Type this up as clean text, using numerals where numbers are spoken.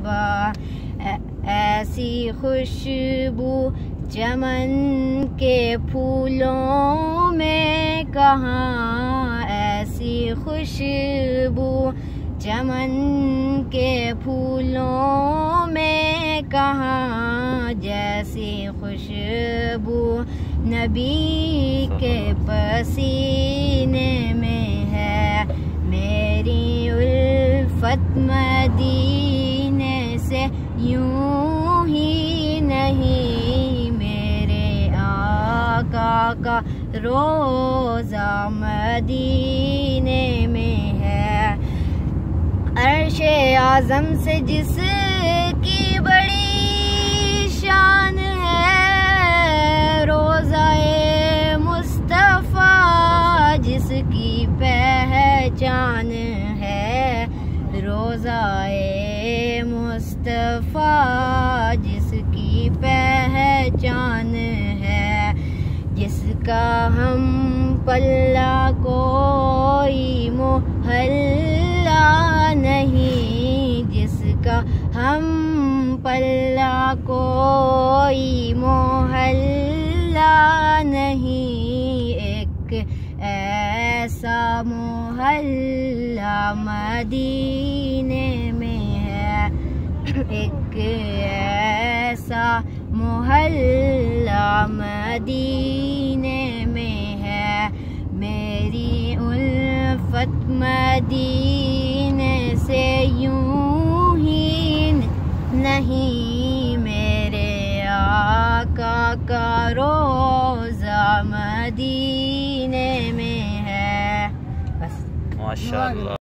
बा। ऐसी खुशबू चमन के फूलों में कहाँ, ऐसी खुशबू चमन के फूलों में कहाँ, जैसी खुशबू नबी के पसीने में है। मेरी उल्फत मदीने से यूं ही नहीं, मेरे आका का रोज़ा मदीने में है। अर्शे आज़म से जिसकी बड़ी शान है, रोज़ाए मुस्तफ़ा जिसकी पहचान है, रोज़ाए मुस्तफ़ा जिसकी पहचान है। जिसका हम पल्ला कोई मोहल्ला नहीं, जिसका हम पल्ला कोई मोहल्ला नहीं, एक ऐसा मोहल्ला मदीने में है, एक ऐसा मोहल्ला मदीने में है। मेरी उल्फत मदीने से यूं ही नहीं, मेरे आका का रोज़ा मदीने में है। बस। माशाअल्लाह।